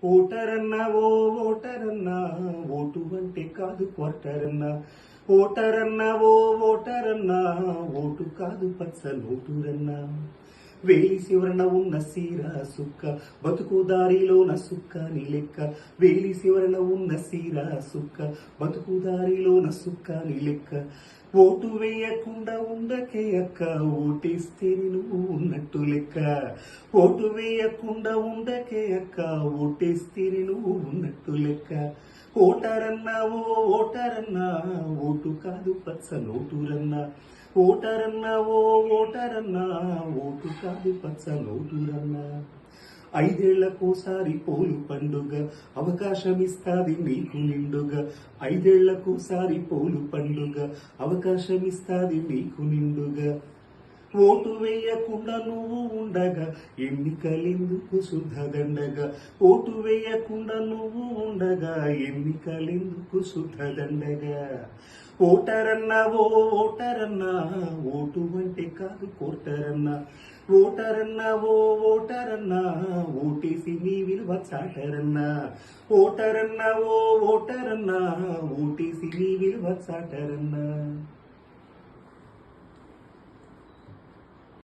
ఓటరన్నా ఓ ఓటరన్నా vote అంటే కాదు క్వార్టరన్నా ఓటరన్నా ఓ ఓటరన్నా vote కాదు పచ్చ నోటురన్నా వేలి శివరణ ఉన్న సీరా సుక్క బతుకు దారిలోన సుక్క నీ లెక్క వేలి శివరణ ఉన్న సీరా సుక్క బతుకు దారిలోన సుక్క నీ లెక్క ఓటు వేయకుండా ఉండకే అక్క ఓటేస్తే నువ్వు ఉన్నట్టు లెక్క ఓటు వేయకుండా ఉండకే అక్క ఓటేస్తే నువ్వు ఉన్నట్టు లెక్క ఓటరన్నా ఓ ఓటరన్నా ఓటు కాదు పచ్చ నోటురన్నా ఓటరన్నా ఓ ఓటరన్నా ఓటు కాదు పచ్చ నోటురన్నా ఐదేళ్లకోసారి పోలు పండుగ అవకాశమిస్తాది నీకు నిండుగా ఐదేళ్లకోసారి పోలు పండుగ అవకాశమిస్తాది నీకు నిండుగా ఓటు వేయకుండా నువ్వు ఉండగా ఎన్నికలెందుకు శుద్ధదండగా ఓటు వేయకుండా నువ్వు ఉండగా ఎన్నికలెందుకు శుద్ధదండగా ఓటరన్నా ఓ ఓటరన్నా ఓటు అంటే కాదు కోటరన్నా ఓటరన్నా ఓ ఓటరన్నా ఓటేసి నీ విలువ చాటరన్నా ఓటరన్నా ఓ ఓటరన్నా ఓటేసి నీ విలువ చాటరన్నా